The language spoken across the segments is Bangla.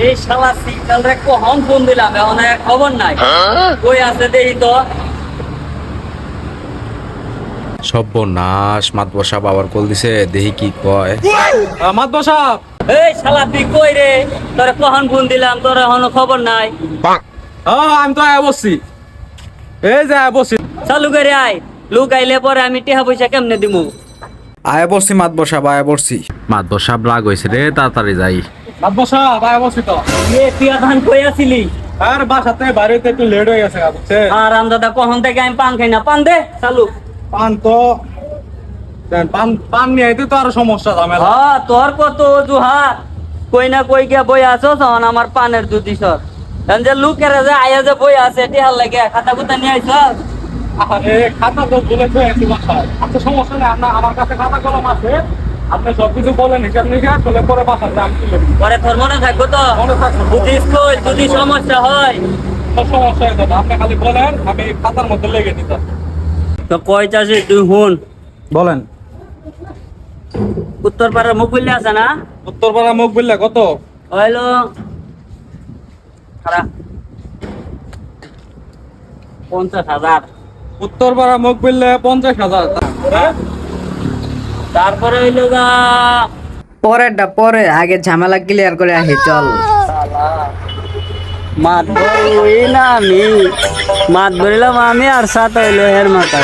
এই শালা সিগন্যাল রে কখন ফোন দিলাম এখন আর খবর নাই। কই আছে দেখি তো। সর্বনাশ, মাতবর সাহেব আবার কল দিছে, দেখি কি কয়। মাতবর সাহেব, এই শালা তুই কই রে? তোরে কখন ফোন দিলাম, তোর এখনো খবর নাই। আমি তো আয়া বসছি, এই যে আয়া বসছি। চালু করে আয়, লোক আইলে পরে আমি টেহা পয়সা কেমনে দিমু? আয়া পড়ছি মাতবর সাহেব, আয়া পড়ছি। মাতবর সাহেব রাগ হয়েছে রে, তাড়াতাড়ি যাই। মাতবর সাহেব আয়া বসছি তো। তুই ধান কই আছিলি? আর বাসাতে বাড়িতে একটু লেট হয়ে গেছে বুঝছে। আর দাদা কখন থেকে আমি পান খাই না, পান দে চালু। পান তো পান পান নিয়ে আইতে তো আরো সমস্যা ঝামেলা। হ্যাঁ তোর কত অজুহাত, কই না কই গিয়া বই আছো তখন আমার পানের দুধ সর যে লোকেরা যে আয়া যে বই আছে টেহার লাগে খাতা কুতা নিয়ে আইছ। আরে খাতা তো বলেছে একটু বাসায়। আচ্ছা সমস্যা নেই, আমার কাছে খাতা কলম আছে, আপনি সবকিছু বলেন হিসাব নিকাশ চলে পরে বাসাতে আমি তুলে দিই। পরে তোর মনে থাকবো তো, মনে থাকবে। বুঝিস কই যদি সমস্যা হয়। কোনো সমস্যা নেই দাদা, আপনি খালি বলেন আমি খাতার মধ্যে লেগে দিতাম। তো কই চাষি তুই হুন, বলেন। উত্তর পাড়ার মুকুল্লি আছে না? উত্তরপাড়া মুখ বললে কত? হইলো খারাপ 50,000। উত্তরপাড়া মুখ বললে 50,000। হ্যাঁ? তারপরে হইলো গা পরেরটা পরে, আগে ঝামেলা ক্লিয়ার করে আহি চল। মাত ধরই না আমি, মাত ধরিলাম আমি আর সাত হইলো এর মাথা।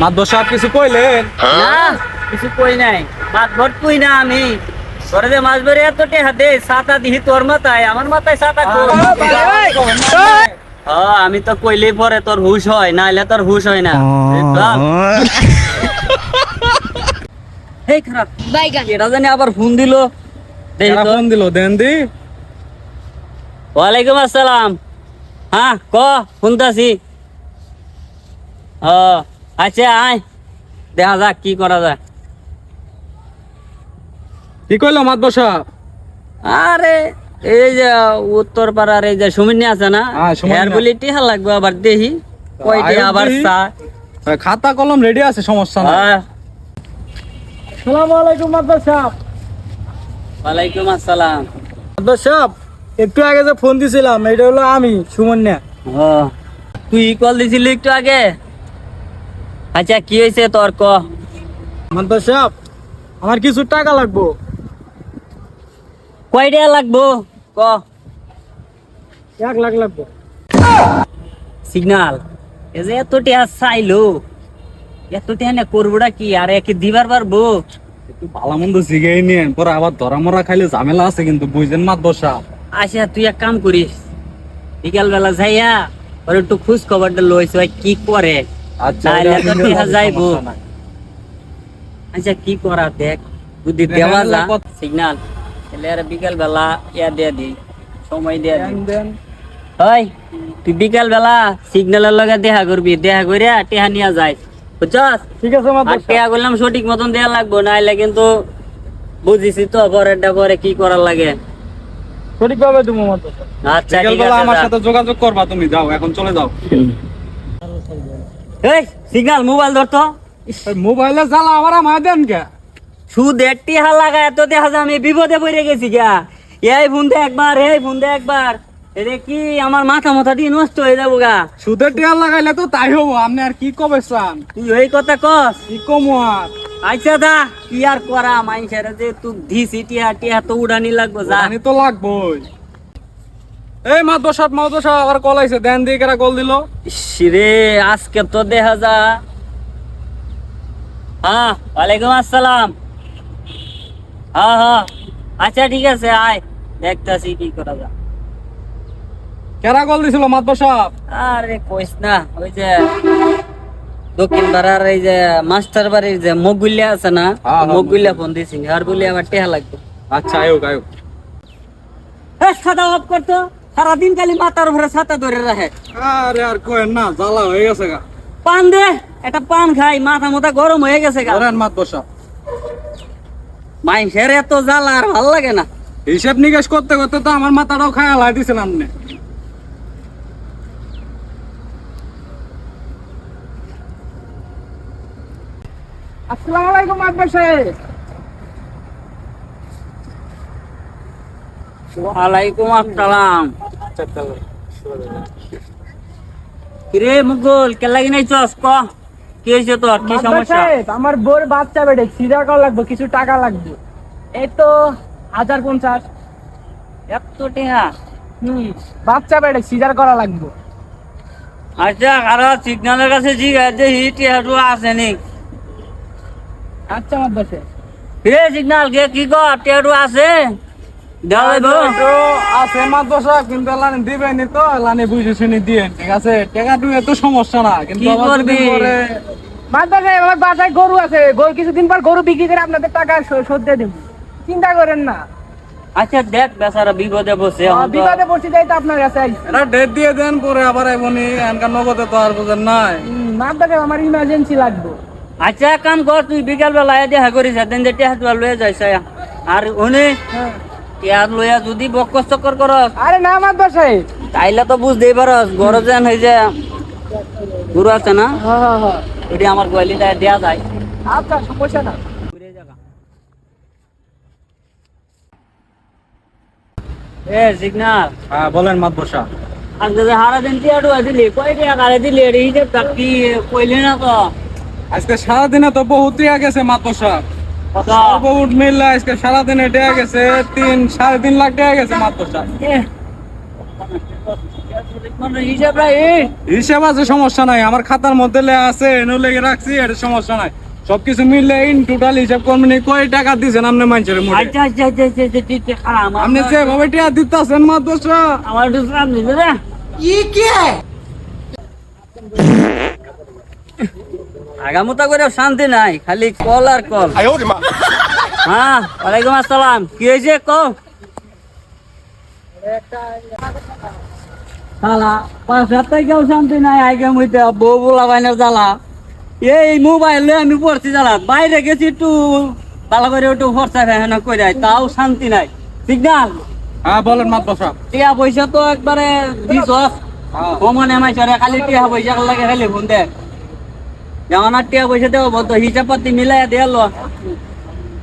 মাতবর সাহেব কিছু কইলেন? না কিছু কই নাই, মাত ভর কই না আমি। তোরে যে মাছ ধরে এত টেহা দে, সাতা দিহি তোর মাথায়, আমার মাথায় সাতা কই? আমি তো কইলেই পরে তোর হুশ হয়, নাইলে তোর হুশ হয় না। বুঝলাম? এই খারাপ এটা জানি আবার ফোন দিল। দেখি কারা তো। ফোন দিল দেন দি। ওয়ালাইকুম আসসালাম। হ্যাঁ ক, শুনতাছি। ও আচ্ছা আয়, দেখা যাক কি করা যায়। কি কইলো মাতবর সাহেব? আরে এই যে উত্তর পাড়ার এই যে সুমিনী আছে না, হ্যাঁ, সুমিনী। হেয়ার বলি টিহা লাগবে আবার দেখি কয়টি আয়ো আবার দেখি। চা। খাতা কলম রেডি আছে, সমস্যা নাই। হ্যাঁ, আসসালামু আলাইকুম মাতবর সাহেব। ওয়ালাইকুম আসসালাম। মাতবর সাহেব, একটু আগে যে ফোন দিছিলাম এটা হলো আমি সুমন্যা। ও তুই কল দিছিলি একটু আগে? আচ্ছা কি হয়েছে তোর ক। মাতবর সাহেব, আমার কিছু টাকা লাগবো। কয়টা লাগবো ক। 1 লাখ লাগবো। সিগনাল এই যে এত টিয়া চাইলো, এত টিয়া না করবোটা কি আর একে দিবার পারবো? একটু ভালো মন্দ জিগাই নিয়েন, পরে আবার ধরা মরা খাইলে ঝামেলা আছে কিন্তু, বুঝছেন মাতবর সাহেব? আচ্ছা তুই এক কাম করিস, বিকাল বেলা যাইয়া ওর একটু খোঁজ খবরটা লইস ভাই কি করে। নাইলে তো টিহা যাইবো। আচ্ছা কি করা দেখ, যদি দেওয়া যা সিগনাল তাহলে আর বিকাল বেলা ইয়া দিয়া দি, সময় দিয়া দি। ওই তুই বিকাল বেলা সিগন্যালের লগে দেখা করবি, দেখা করিয়া টিহা নিয়া যাই, বুঝছস? ঠিক আছে আর মাতবর টিহা করলাম সঠিক মতন দেয়া লাগবো, নাইলে কিন্তু বুঝিসই তো পরেরটা পরে কি করার লাগে। সঠিকভাবে দেবো মাতবর সাহেব। আচ্ছা ঠিক বিকেলবেলা আছে আমার যা। সাথে যোগাযোগ করবা, তুমি যাও এখন চলে যাও। এই সিগন্যাল মোবাইল ধরতো। মোবাইলে জ্বালা আবার আমায় দেন কে? শুধু একটি হাল লাগা এত দেখা যায় আমি বিপদে পড়ে গেছি গা। এই ফোন দে একবার, এই ফোন দে একবার, এটা কি আমার মাথা দিয়ে নষ্ট হয়ে যাবো গা। সুদের টিয়া লাগাইলে তো তাই হবো, আপনি আর কি কবে চান? তুই ওই কথা কস? কি কমো আর? আচ্ছা দা কি আর করা, মানুষের যে তুই দিছি টিয়া টিয়া তো উড়ানি লাগবো যা। জানি তো লাগবোই। এই মাতবর সাহেব আবার কল আইছে, দেন দিয়ে কেরা কল দিল। রে আজকে তো দেখা যা। হ্যাঁ ওয়ালাইকুম আসসালাম। হ্যাঁ হ্যাঁ আচ্ছা ঠিক আছে আয়, দেখতাছি কি করা যায়। কেরা কল দিছিল মাতবর সাহেব? আরে কইস না, ওই যে দক্ষিণ পাড়ার এই যে মাস্টার বাড়ির যে মগুলিয়া আছে না, হ্যাঁ, মগুলিয়া ফোন দিছি, আর বলি আমার টেহা লাগবে। আচ্ছা আয়ুক আয়ুক। সাদা অফ করতো, সারাদিন খালি মাথার উপরে ছাতা ধরে রাখে। আরে আর কোয়েন না, জ্বালা হয়ে গেছে গা। পান দে, একটা পান খাই, মাথা মোথা গরম হয়ে গেছে গা। ধরেন মাতবর সাহেব। মাইসের এত জ্বালা আর ভাল লাগে না। হিসাব নিকাশ করতে করতে তো আমার মাথাটাও খায়া লাই দিছিলাম আপনি। আসসালামু আলাইকুম মাতবর সাহেব। ওয়ালাইকুম আসসালাম। কিরে মুকুল কে লাগি নাই চস ক কি হয়েছে তোর কি সমস্যা? আমার বোর বাচ্চা বেড়ে সিজার করা লাগবে, কিছু টাকা লাগবে। এই তো 1050। এত টিহা? বাচ্চা বেড়ে সিজার করা লাগবে। আচ্ছা আর সিগন্যালের কাছে জিজ্ঞাসা যে টিহাটু আছে নি? আচ্ছা মাদ্রাসে হে সিগন্যাল কে কি কর টিহাটু আছে? দেওয়া যাইব? আছে মাদ্রাসা কিন্তু লানি দিবেনি তো, লানি বুঝে শুনে দিয়ে, ঠিক আছে? টাকা টু এত সমস্যা না, কিন্তু কি আবার যদি করবি? পরে মাদ্রাসে আমার বাসায় গরু আছে, গরু কিছুদিন পর গরু বিক্রি করে আপনাদের টাকা শোধ দিয়ে দেবো, চিন্তা করেন না। আচ্ছা দেখ বেচারা বিপদে বসে বিপদে পড়ছি যাই তো আপনার কাছে আইছি। এটা ডেট দিয়ে দেন, পরে আবার আইবনি, এনকার নগদে তো আর বুঝেন নাই। মাদ্রাসে আমার ইমার্জেন্সি লাগবে। আচ্ছা এক কাম কর তুই বিকাল বেলা দেখা করিস দেন যে টিহাটু লয়ে যাইস আর উনি হ্যাঁ। টিহাট লইয়া যদি বকস চক্কর করস আরে না মাদ্রাসায়, তাইলে তো বুঝতেই পারস গরজ যেন হয়ে যায় গুরু আছে না হ্যাঁ। ওটি আমার গোয়ালিটা দেয়া যায়। আচ্ছা সমস্যা না। এ সিগনাল হ্যাঁ বলেন মাদ্রাসা। আজকে যে হারা দিন টিয়াটু দিলি কয় টাকা কারে দিলি এর হিসেবটা কি কইলি না তো? আজকে সারাদিনে তো বহুত টিয়া গেছে মাদ্রাসা, কত? বহুত মিললে আজকে সারাদিনে টিয়া গেছে 3-3.5 লাখ টাকা গেছে মাদ্রাসা। হিসাব রাই হিসেব আছে, সমস্যা নাই, আমার খাতার মধ্যে লেখা আছে, এনে লেগে রাখছি, এটা সমস্যা নাই। সবকিছু মিললে ইন টোটাল হিসাব করবেন, কয় টাকা দিয়েছেন আপনি মানুষের মুখে? আচ্ছা আচ্ছা আচ্ছা আচ্ছা আচ্ছা ঠিক আছে খারাপ আপনি যেভাবে টিয়া দিতেছেন মাদ্রাসা, আমার একটু শ্রাপ দিতে রে আগামতা করে শান্তি নাই, খালি কল আর কল। হ্যাঁ ওয়ালাইকুম আসসালাম, কি হয়েছে কও? শালা 5 কেউ শান্তি নাই, আগে মুইতে বউ বলা বাইনের জ্বালা, এই মোবাইল আমি পড়ছি জ্বালা, বাইরে গেছি একটু ভালো করে একটু খরচা ফেহানা করে তাও শান্তি নাই। সিগনাল হ্যাঁ বলেন মাদ্রাসা। টিয়া পয়সা তো একবারে দিছস কমনে মাইছরে, খালি টিয়া পয়সা লাগে খালি ফোন দে যেমন আর টিয়া পয়সা দেবো বলতো হিসাব পাতি মিলাই দেয়াল।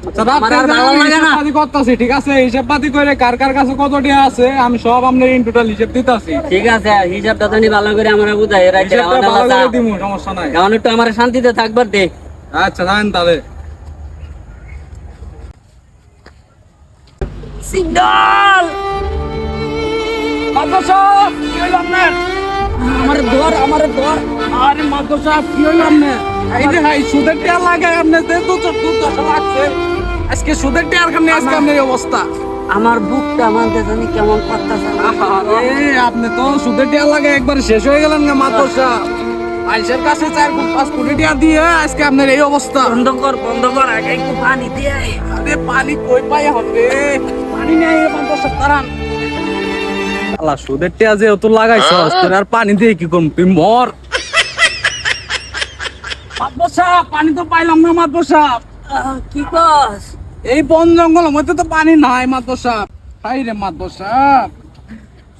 আচ্ছা আমার আর ভালো লাগে না। করতেছি, ঠিক আছে? হিসাব পাতি করে কার কার কাছে কত টিয়া আছে আমি সব আপনার ইন টোটাল হিসাব দিতেছি। ঠিক আছে হিসাবটা জানি ভালো করে আমরা বুঝাই হিসাবটা ভালো করে দিমু, সমস্যা নাই। এখন একটু আমার শান্তিতে থাকবার দে। আচ্ছা জানেন তাহলে। সিগন্যাল মাদ্রাসা কি হইল আপনার? আমার ধর আরে মাদ্রাসা কি হইল আপনার? এই যে হাই সুদের টিয়া লাগে আপনার, তো দশা লাগছে আজকে সুদের টিয়ার কারণে আজকে আপনার এই অবস্থা। আমার বুকটা মানতে জানি কেমন করতেছে। আপনি তো সুদের টিয়া লাগে একবার শেষ হয়ে গেলেন না মাদ্রাসা। আইসের কাছে 4-5 কোটি টাকা দিয়ে আজকে আপনার এই অবস্থা। বন্ধ কর আগে একটু পানি দিয়ে আয়। আরে পানি কই পাই হবে? পানি নেই মাদ্রাসা তারান। আলা সুদের টিয়া যে অত লাগাইছস, তোর আর পানি দিয়ে কি করব? তুই মর। মাদ্রাসা পানি তো পাইলাম না মাদ্রাসা। কি কস? এই বন জঙ্গলের মধ্যে তো পানি নাই মাদ্রাসা। হাই রে মাদ্রাসা,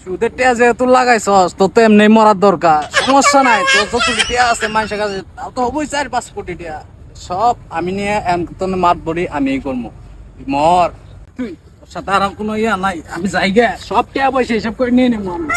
সুদের টিয়া যেহেতু লাগাইছস তো তো এমনি মরার দরকার, সমস্যা নাই। তোর যত টিয়া আছে মানুষের কাছে তাও তো হবই 4-5 কোটি টিয়া, সব আমি নিয়ে এমন মাত বড়ি আমি করবো। মর তুই, তোর সাথে আর কোনো ইয়া নাই, আমি যাই গে, সব টিয়া পয়সা হিসাব করে নিয়ে নেবো আমি।